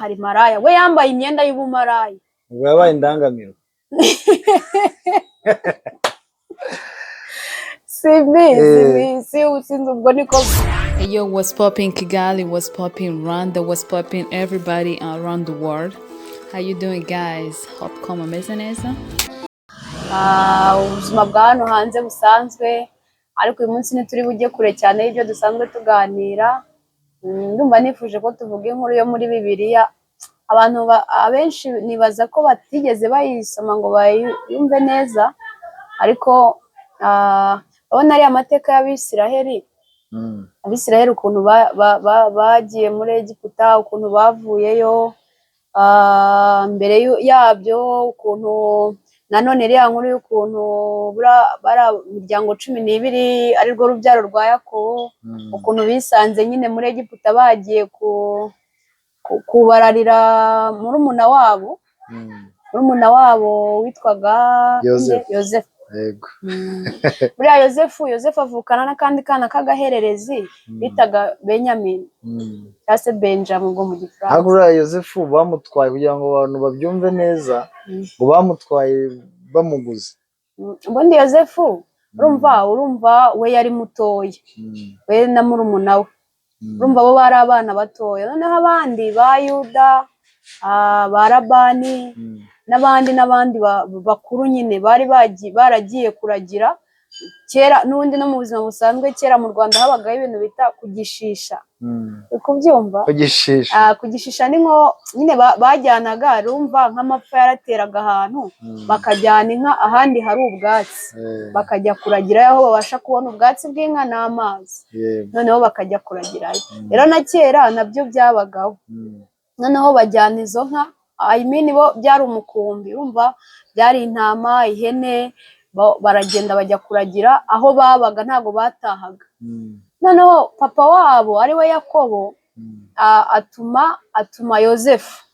hari maraya we yambaye imyenda y'ubumaraya ubwo yabaye indangamiro. sinzi ubwo niko. Hey yo, what's popping Kigali, what's popping Rwanda, what's popping everybody around the world? How you doing guys? Hope ko mumeze neza. Ubuzima bwa hano hanze busanzwe, ariko uyu munsi ntituri bujye kure cyane y'ibyo dusanzwe tuganira. Ndumva nifuje ko tuvuga inkuru yo muri Bibiliya. Abantu abenshi nibaza ko batigeze bayisoma ngo bayumve neza, ariko abona ari amateka y'Abisiraheli. Abisiraheli ukuntu bagiye muri Egiputa, ukuntu bavuyeyo, mbere yabyo ukuntu nanone iriya nkuru y'ukuntu bari imiryango 12 ari rwo rubyaro rwa Yakobo, ukuntu bisanze nyine muri Egiputa bagiye kubararira murumuna wabo witwaga Yosefu. Yego. Buriya Yosefu avukana n'akandi kana k'agahererezi bitaga Benjamin, cyangwa se Benjamin ngo mu Gifaransa. Ariko uriya Yosefu bamutwaye kugira ngo abantu babyumve neza, ngo bamutwaye bamuguze. Ubundi Yosefu urumva we yari mutoya, we na murumuna we, urumva bo bari abana batoya. Noneho abandi ba Yuda, ba Labani n'abandi bakuru nyine baragiye kuragira. Kera n'ubundi no mu buzima busanzwe, kera mu Rwanda habagaho ibintu bita kugishisha. Kubyumva? Kugishisha ni nko nyine bajyanaga, urumva nk'amapfa yarateraga ahantu, bakajyana inka ahandi hari ubwatsi, bakajya kuragira aho babasha kubona ubwatsi bw'inka n'amazi, noneho bakajya kuragirayo. Rero na kera nabyo byabagaho. Noneho bajyana izo nka, bo byari umukumbi, urumva byari intama, ihene, baragenda bajya kuragira aho babaga, ntago batahaga. Noneho papa wabo ari we Yakobo atuma Yosefu,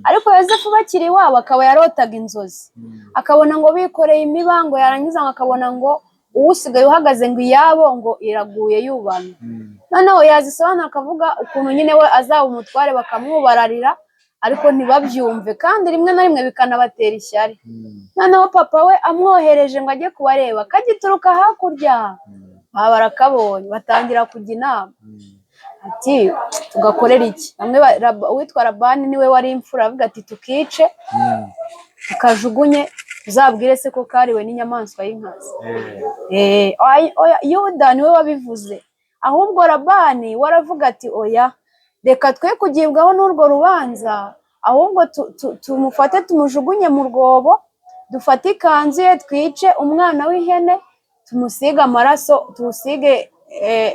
ariko Yosefu bakiri iwabo akaba yarotaga inzozi, akabona ngo bikoreye imibango, yarangiza ngo akabona ngo uwusigaye uhagaze ngo iyabo ngo iraguye yubamye. Noneho yazisobanura akavuga ukuntu nyine we azaba umutware bakamwubararira, ariko ntibabyumve, kandi rimwe na rimwe bikanabatera ishyari. Noneho papa we amwohereje ngo ajye kubareba, kagituruka hakurya, barakabonye, batangira kujya inama ati tugakorera iki. Bamwe uwitwa Labani niwe wari imfura, avuga ati tukice tukajugunye, uzabwire se ko kariwe n'inyamaswa y'inkazi. Yuda niwe wabivuze, ahubwo Labani waravuga ati oya, reka twe kugibwaho n'urwo rubanza, ahubwo tumufate tumujugunye mu rwobo, dufate ikanzu ye, twice umwana w'ihene, tumusige amaraso, tuwusige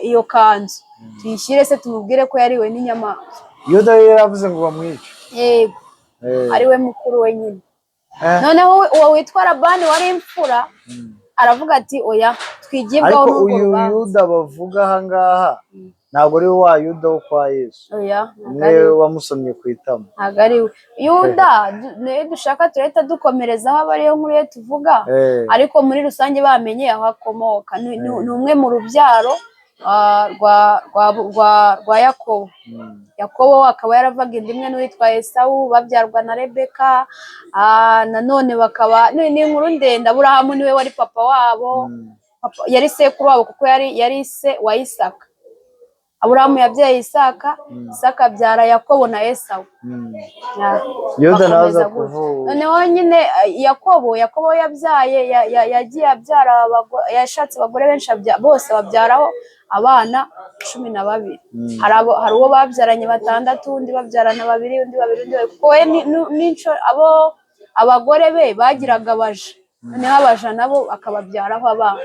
iyo kanzu, tuyishyire se tumubwire ko yariwe n'inyamaswa. Yuda yaravuze ngo bamwice. Yego, ari we mukuru we nyine. Noneho uwo witwa Labani wari imfura aravuga ati oya, twigibwaho n'urwo rubanza. Ariko uyu Yuda bavuga aha ngaha ntabwo ari wa Yuda wo kwa Yesu. Oya, umwe wamusomye ku itama. Ntabwo ari we Yuda. Dushaka turahita dukomereza aho abariyo nkuru ye tuvuga, ariko muri rusange bamenye aho akomoka. Ni umwe mu rubyaro rwa Yakobo. Yakobo akaba yaravaga inda imwe n'uwitwa Esawu, babyarwa na Rebeka. Nanone bakaba ni inkuru ndende. Aburahamu niwe wari papa wabo, yari sekuru wabo kuko yari se wa Isaka. Aburahamu yabyaye Isaka, Isaka abyara Yakobo na Esawu. Yuda naza kuvuga. Noneho nyine Yakobo yabyaye, yagiye abyara, yashatse abagore benshi, bose babyaraho abana 12. Hari uwo babyaranye 6, undi babyarana 2, undi 2, undi 2, kuko we n'inco abagore be bagiraga abaja, noneho abaja nabo akababyaraho abana.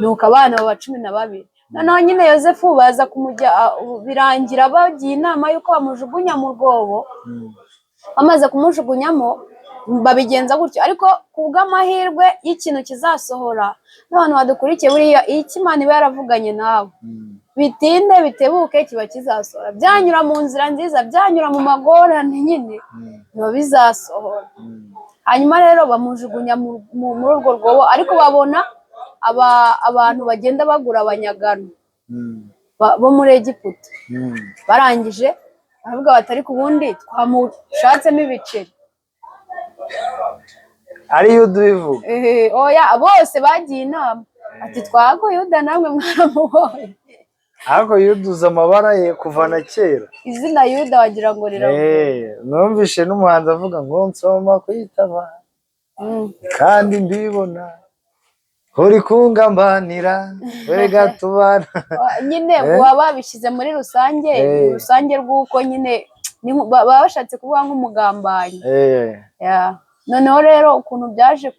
Nuko abana baba 12. Noneho nyine Yosefu baza kumujya, birangira bagiye inama yuko bamujugunya mu rwobo. Bamaze kumujugunyamo babigenza gutyo, ariko kubw'amahirwe y'ikintu kizasohora n'abantu badukurikiye, buriya iki Imana iba yaravuganye nawe, bitinde bitebuke kiba kizasohora. Byanyura mu nzira nziza, byanyura mu magorane nyine, biba bizasohora. Hanyuma rero bamujugunya muri urwo rwobo, ariko babona abantu bagenda bagura abanyagano bo muri Egiputa. Barangije aravuga bati ariko ubundi twamushatsemo ibiceri. ari Yuda ubivuga? Oya bose bagiye inama ati twago Yuda namwe mwaramubonye. ariko Yuda uzi amabara ye kuva na kera. Izina Yuda wagira ngo riravuga. Numvishe n'umuhanzi avuga ngo nsoma kwitaba kandi mbibona uri kungambanira wega tubana. Nyine baba babishyize muri rusange, rusange rw'uko nyine baba bashatse kuvuga nk'umugambanyi. Noneho rero ukuntu byaje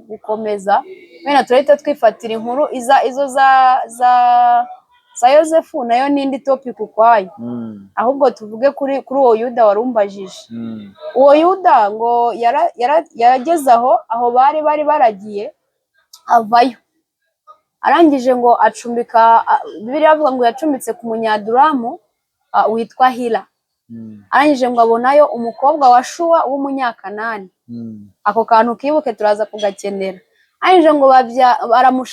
gukomeza wenda turahita twifatira inkuru izo za Yosefu nayo n'indi topic ukwayo. Ahubwo tuvuge kuri uwo Yuda warumbajije. Uwo Yuda ngo yarageze aho bari baragiye avayo, arangije ngo acumbika, Bibiliya avuga ngo yacumbitse ku munyaduramu witwa Hira. Arangije ngo abonayo umukobwa wa Shuwa w'umunyakanani. Ako kantu kibuke turaza kugakenera. Arangije ngo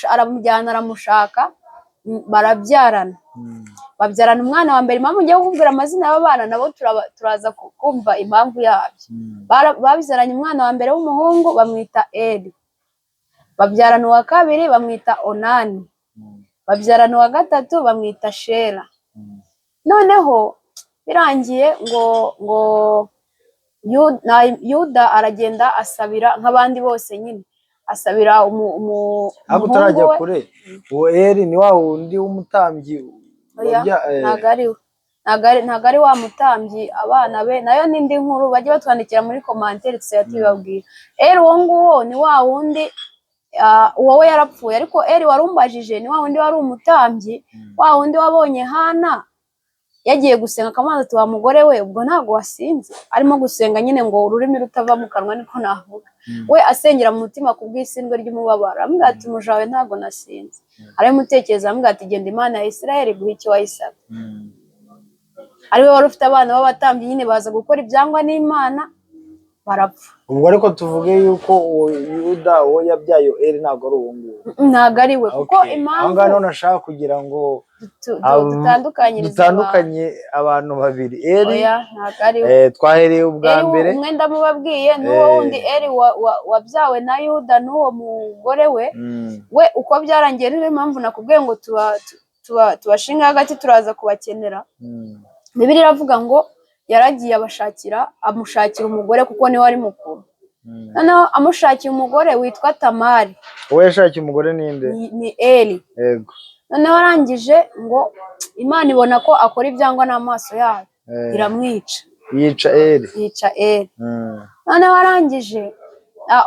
aramujyana aramushaka, barabyarana. Babyarana umwana wa mbere. Impamvu ngiye kukubwira amazina y'abana nabo turaza kumva impamvu yabyo. Babyaranye umwana wa mbere w'umuhungu bamwita Eri. Babyarana uwa kabiri bamwita Onani. Babyarana uwa gatatu bamwita Shera. Noneho birangiye ngo Yuda aragenda asabira nk'abandi bose nyine, asabira ariko utarajya kure, uwo Eri ni wa wundi w'umutambyi? Ntabwo ari wa mutambyi, abana be nayo n'indi nkuru bajye batwandikira muri komantere tuzayatubabwira. Eri uwo nguwo ni wa wundi, uwo we yarapfuye, ariko Eri warumbajije ni wa wundi wari umutambyi, wa wundi wabonye Hana yagiye gusenga akamanza ati wa mugore we ubwo ntabwo wasinze, arimo gusenga nyine ngo ururimi rutava mu kanwa niko navuga. We asengera mu mutima ku bw'isindwe ry'umubabaro, amubwira ati umuja wawe ntabwo nasinze. Aramutekereza amubwira ati genda Imana ya Isirayeli guha icyo wayisabye. Ariwe wari ufite abana b'abatambyi nyine baza gukora ibyangwa n'Imana barapfa. Ubwo ariko tuvuge yuko uwo Yuda uwo yabyaye Eri ntabwo ari uwo nguwo? Ntabwo ari we, kuko impamvu aho ngaho nashaka kugira ngo dutandukanye abantu babiri. Eri ntabwo ari we. Twahereye ubwa mbere, umwe ndamubabwiye n'uwo wundi Eri wabyawe na Yuda n'uwo mugore we. We uko byarangiye niyo mpamvu nakubwiye ngo tubashinga hagati turaza kubakenera. Bibiliya iravuga ngo yaragiye amushakira umugore kuko niwe ari mukuru. Noneho amushakiye umugore witwa Tamari. uwo yashakiye umugore ninde? Ni Eri. Yego. Noneho arangije ngo Imana ibona ko akora ibyangwa n'amaso yayo, iramwica. Yica Eri. Noneho arangije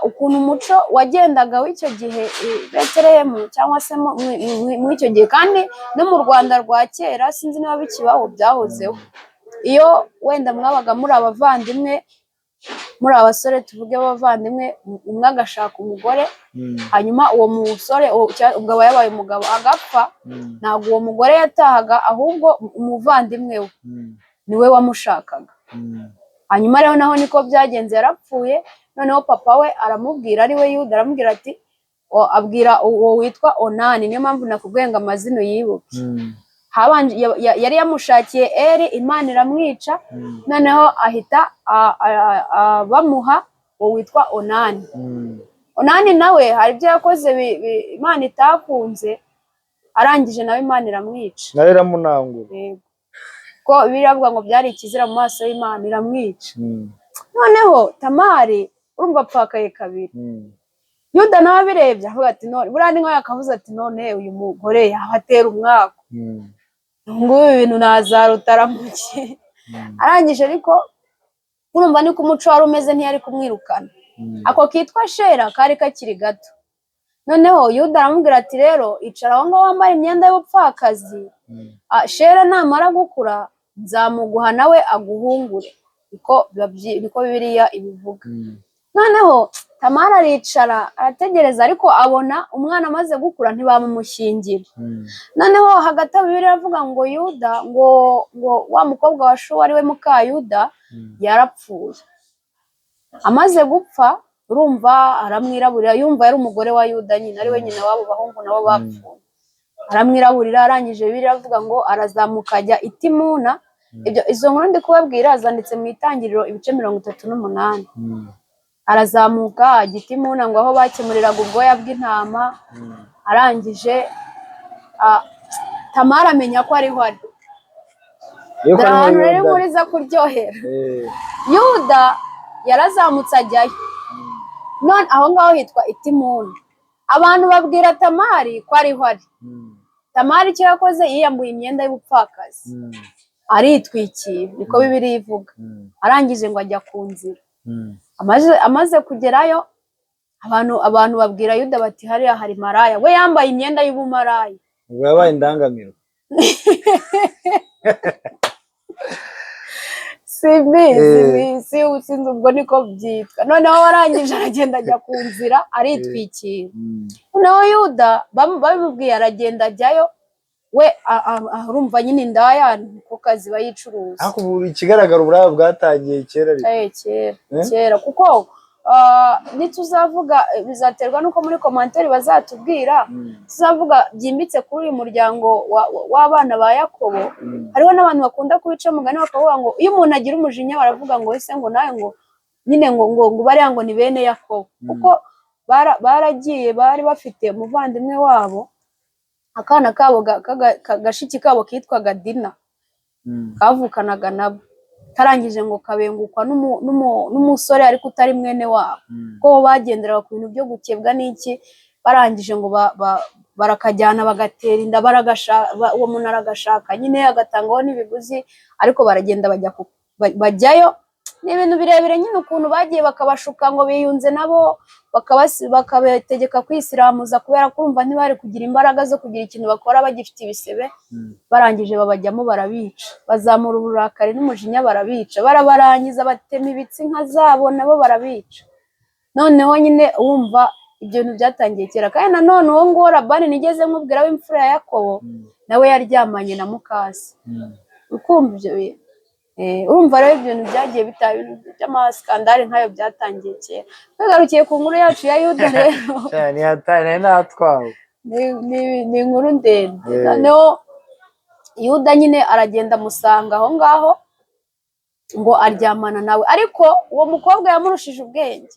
ukuntu umuco wagendaga w'icyo gihe i Betelehemu cyangwa se mu icyo gihe, kandi no mu Rwanda rwa kera sinzi niba bikibaho, byahozeho. Iyo wenda mwabaga muri abavandimwe, muri abasore tuvuge b'abavandimwe, umwe agashaka umugore, hanyuma uwo musore ubwo aba yabaye umugabo agapfa, ntabwo uwo mugore yatahaga, ahubwo umuvandimwe we niwe wamushakaga. Hanyuma rero naho niko byagenze, yarapfuye. Noneho papa we aramubwira, ari we Yuda, aramubwira ati abwira uwo witwa Onani, niyo mpamvu nakubwiye ngo amazina yibuke. Yari yamushakiye Eri, Imana iramwica. Noneho ahita bamuha uwo witwa Onani. Onani nawe hari ibyo yakoze Imana itakunze, arangije nawe Imana iramwica, nawe iramunangura. ko biravuga ngo byari ikizira mu maso y'Imana, iramwica. Noneho Tamari urumva apfakaye kabiri. Yuda nawe abirebye avuga ati none buriya ni nkaho yakavuze ati none uyu mugore yabatera umwaka, nguyu ibintu nazarutaramuke. Arangije ariko urumva niko umuco wari umeze, ntiyari kumwirukana. Ako kitwa Shera kari kakiri gato. Noneho Yuda aramubwira ati rero icara aho ngaho wambaye imyenda y'ubupfakazi, Shera namara gukura nzamuguha nawe aguhungure. Niko Bibiliya ibivuga. Noneho Tamara aricara arategereza, ariko abona umwana amaze gukura ntibamumushyingira. Noneho hagati aho Bibiliya iravuga ngo Yuda ngo wa mukobwa wa Shuwa ari we muka Yuda yarapfuye. Amaze gupfa urumva aramwiraburira, yumva yari umugore wa Yuda nyine, ari we nyina wabo bahungu nabo bapfuye. Aramwiraburira, arangije Bibiliya iravuga ngo arazamuka ajya i Timuna, izo nkuru ndi kubabwira zanditse mu itangiriro ibice 38. Arazamuka agiti muna ngo aho bakemuriraga ubwoya bw'intama, arangije Tamara amenya ko ariho ari. Ahantu rero inkuru iza kuryohera, Yuda yarazamutse ajyayo, none aho ngaho hitwa Itimuna. Abantu babwira Tamari ko ariho ari. Tamari icyo yakoze, yiyambuye imyenda y'ubupfakazi, aritwikira, niko Bibiliya ivuga. Arangije ngo ajya ku nzira. Amaze kugerayo, abantu babwira Yuda bati hariya hari maraya. We yambaye imyenda y'ubumaraya. Ubwo yabaye indangamiro. Sinzi ubwo niko byitwa. Noneho warangije aragenda ajya ku nzira aritwikira. Noneho Yuda babimubwiye aragenda ajyayo, we arumva nyine indaya ku kazi bayicuruza. Ariko ubu ikigaragara uburaya bwatangiye kera kera kuko nituzavuga bizaterwa nuko muri komanteri bazatubwira, tuzavuga byimbitse kuri uyu muryango w'abana ba Yakobo. Hariho n'abantu bakunda kubica mugani bakavuga ngo iyo umuntu agira umujinya baravuga ngo ese ngo nawe ngo nyine ngo bariya ngo ni bene Yakobo, kuko baragiye bari bafite umuvandimwe wabo, akana kabo gashiki kabo kitwaga Dina, kavukanaga nabo, karangije ngo kabengukwa n'umusore ariko utari mwene wabo, ko bagenderaga ku bintu byo gukebwa n'iki. Barangije ngo barakajyana bagatera inda, uwo muntu aragashaka nyine agatangaho n'ibiguzi, ariko baragenda bajyayo. Ni ibintu birebire nyine ukuntu bagiye bakabashuka ngo biyunze nabo, bakabategeka kwisiramuza kubera kumva ntibari kugira imbaraga zo kugira ikintu bakora bagifite ibisebe. Barangije babajyamo barabica, bazamura uburakari n'umujinya barabica, barabarangiza batema ibitsi nka zabo nabo barabica. Noneho nyine wumva ibyo bintu byatangiye kera. Kandi nanone uwo nguwo Labani nigeze nkubwira w'imfura ya Yakobo, nawe yaryamanye na mukase. Ukumva ibyo bintu, urumva rero ibyo bintu byagiye bitaba ibintu by'amaskandari nk'ayo byatangiye kera. Twagarukiye ku nkuru yacu ya Yuda rero, ni hatari natwawe, ni inkuru ndende. Noneho Yuda nyine aragenda amusanga aho ngaho ngo aryamana nawe, ariko uwo mukobwa yamurushije ubwenge.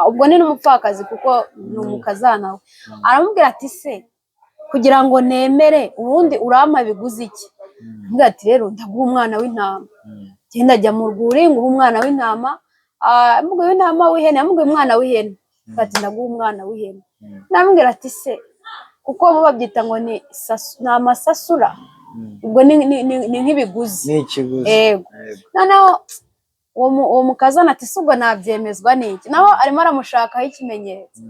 Ubwo ni n'umupfakazi kuko ni umukazana we. Aramubwira ati se kugira ngo nemere ubundi urampa biguzi iki? Aramubwira ati rero ndaguha umwana w'intama. Genda ajya mu rwuri nguha umwana w'intama. Amubwiye w'intama w'ihene, amubwiye umwana w'ihene. Ati ndaguha umwana w'ihene. Aramubwira ati se kuko bo babyita ngo ni amasasura, ubwo ni nk'ibiguzi, ni ikiguzi. Yego. Noneho uwo mukazana ati se ubwo nabyemezwa n'iki? Naho arimo aramushakaho ikimenyetso.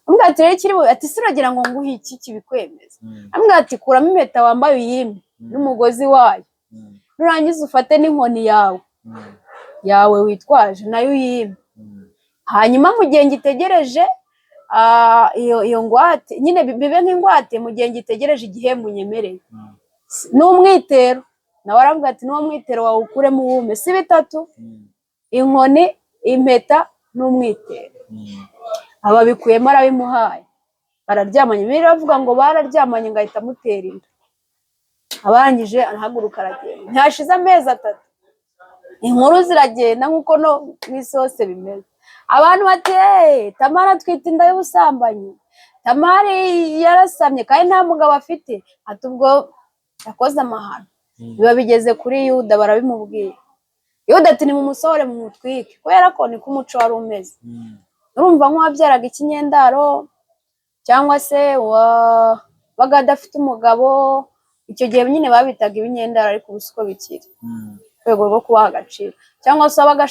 Amubwira ati rero kiri ati se uragira ngo nguhe iki kibikwemeza? Amubwira ati kuramo impeta wambaye uyime n'umugozi wayo, nurangiza ufate n'inkoni yawe witwaje nayo uyime. Hanyuma mu gihe ngitegereje iyo ngwate nyine bibe nk'ingwate, mu gihe ngitegereje igihembo unyemereye. N'umwitero nawe aravuga ati n'uwo mwitero wawe ukuremo uwume, si bitatu, inkoni, impeta n'umwitero. Ababikuyemo arabimuhaye, bararyamanye. Biravuga ngo bararyamanye ngo ahita amutera inda. Abarangije arahaguruka aragenda. Ntihashize amezi 3 inkuru ziragenda nk'uko no mu isi hose bimeze. Abantu bati Tamara atwite inda y'ubusambanyi, Tamari yarasamye kandi nta mugabo afite. Ati ubwo yakoze amahano. Biba bigeze kuri Yuda barabimubwira. Yuda ati nimumusohore mumutwike, kubera ko niko umuco wari umeze. Urumva nk'uwabyaraga ikinyendaro cyangwa se wabaga adafite umugabo, icyo gihe nyine babitaga ibinyendaro, ariko ubu siko bikiri, rwego rwo kubaha agaciro. Cyangwa se wabaga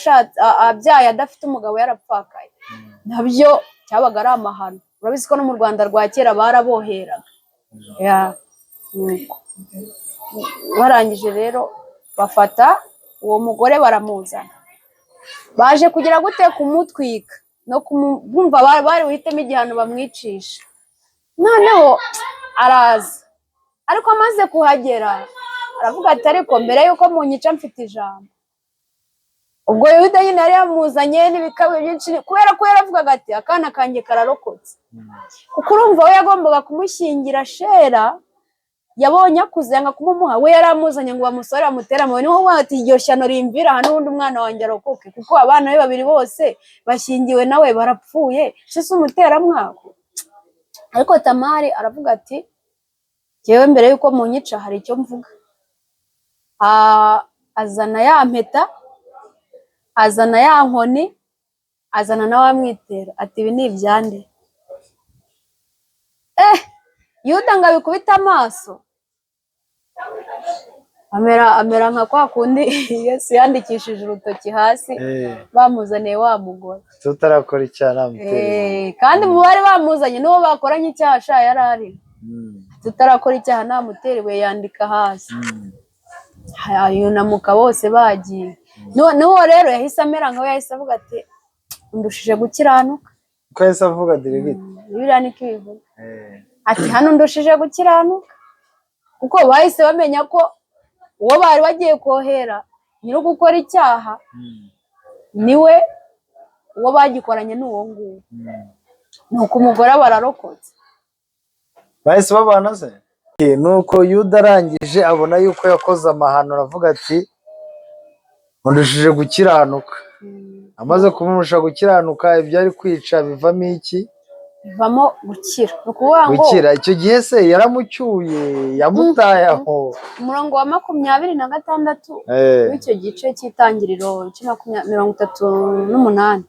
abyaye adafite umugabo yarapfakaye, nabyo cyabaga ari amahano. Urabizi ko no mu Rwanda rwa kera baraboheraga. Barangije rero bafata uwo mugore baramuzana, baje kugira gute kumutwika no kumva bari buhitemo igihano bamwicisha. Noneho araza, ariko amaze kuhagera aravuga ati ariko mbere yuko munyica mfite ijambo. Ubwo Yuda nyine yari yamuzanye n'ibikabe byinshi, kubera ko yaravugaga ati akana kanjye kararokotse. Kuko urumva we yagombaga kumushyingira Shera yabonye akuze yanga kumumuha, we yaramuzanye ngo bamusore bamutera amabuye, niho wati iryo shyano rimvira hano n'undi umwana wanjye arokoke, kuko abana be babiri bose bashyingiwe nawe barapfuye, se umuteramwako. Ariko Tamari aravuga ati jyewe mbere yuko munyica hari icyo mvuga. Azana ya mpeta, azana ya nkoni, azana na wa mwitero, ati ibi ni ibyande. Yuda ngo abikubita amaso, amera nka kwa kundi Yesu yandikishije urutoki hasi bamuzaniye wa mugore tutarakora icyaha namutera. Kandi mu bari bamuzanye n'uwo bakoranye icyaha sha yarari tutarakora icyaha namutera ibuye yandika hasi. Yunamuka bose bagiye. N'uwo rero yahise amera nkawe, yahise avuga ati ndushije gukiranuka. Uko yahise avuga dirigiti Bibiliya niko ivuga ati hano ndushije gukiranuka, kuko bahise bamenya ko uwo bari bagiye kohera nyiri gukora icyaha niwe uwo bagikoranye n'uwo nguwo. Nuko umugore bararokotse, bahise babana se. Nuko Yuda arangije abona yuko yakoze amahano, aravuga ati ndushije gukiranuka. Amaze kumurusha gukiranuka, ibyo ari kwica bivamo iki? Bivamo gukira. Ni ukuvuga ngo gukira. Icyo gihe se yaramucyuye, yamutaye aho. Umurongo wa 26 w'icyo gice cy'itangiriro 38.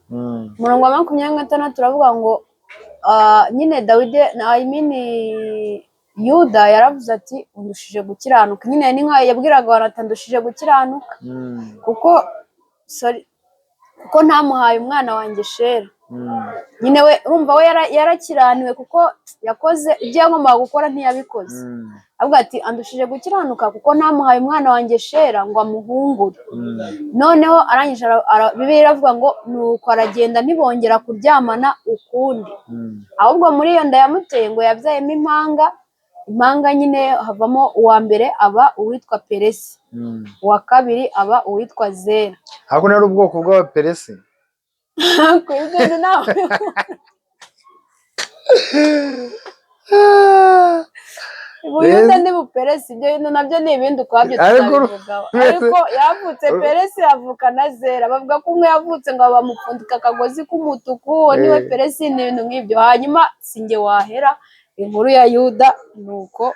Umurongo wa 26 turavuga ngo nyine Dawidi Yuda yaravuze ati undushije gukiranuka. Nyine ni nka yabwiraga abantu ndushije gukiranuka kuko ntamuhaye umwana wanjye Shera. Nyine we urumva we yarakiraniwe kuko yakoze ibyo yagombaga gukora ntiyabikoze. Avuga ati andushije gukiranuka kuko ntamuhaye umwana wanjye Shera ngo amuhungure. Noneho arangije Bibiliya iravuga ngo nuko aragenda ntibongera kuryamana ukundi, ahubwo muri iyo nda yamuteye ngo yabyayemo impanga nyine havamo uwa mbere aba uwitwa Peresi, uwa kabiri aba uwitwa Zera. Ako nari ubwoko bw'Abaperesi. Kwibyo nawe Buyuda ni Buperesi, ibyo bintu nabyo ni ibindi ukwabyo tuzabivugaho. Ariko yavutse Peresi avuka na Zera, bavuga ko umwe yavutse ngo bamupfundika akagozi k'umutuku, uwo niwe Peresi, ni ibintu nk'ibyo. Hanyuma sinjye wahera inkuru ya Yuda nuko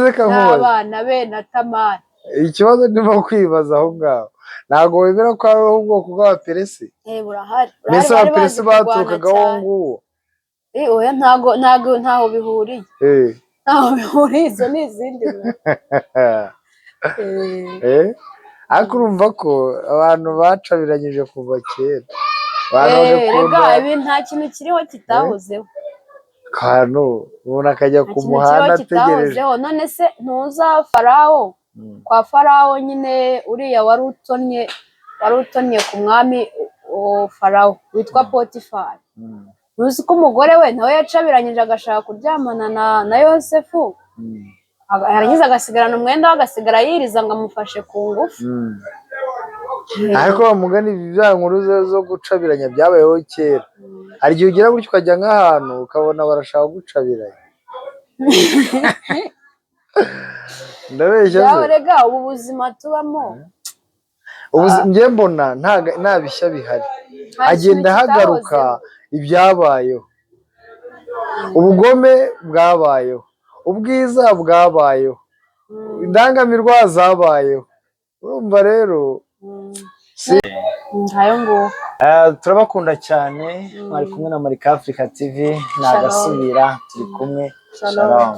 n'abana be na Tamari. Ikibazo ndimo kwibaza aho ngaho, ntabwo wemera ko ari ubwoko bw'Abaperesi? Burahari. Mbese Abaperesi baturukaga aho nguwo? Oya, ntaho bihuriye. Ntaho bihuriye, izo ni izindi. Ariko urumva ko abantu bacabiranyije kuva kera. Ibi nta kintu kiriho kitahozeho. Kantu umuntu akajya ku muhanda ategereje. None se ntuza Farawo? Kwa Farawo nyine uriya wari utonye ku mwami Farawo witwa Potifari. Ntuzi ko umugore we nawe yacabiranyije agashaka kuryamana na Yosefu, yarangiza agasigarana umwenda we, agasigara yiriza ngo amufashe ku ngufu. Ariko bamugana ibi bya nkuru zo gucabiranya byabayeho kera. Hari igihe ugera gutyo ukajya nk'ahantu ukabona barashaka gucabiranya. Ndabeshya se. Rega ubu buzima tubamo, njye mbona nta bishya bihari, agenda hagaruka ibyabayeho. Ubugome bwabayeho, ubwiza bwabayeho, indangamirwa zabayeho. Urumva rero ntayo ngo turabakunda cyane. Mwari kumwe na Marika Africa TV, nagasubira turi kumwe. Shalom.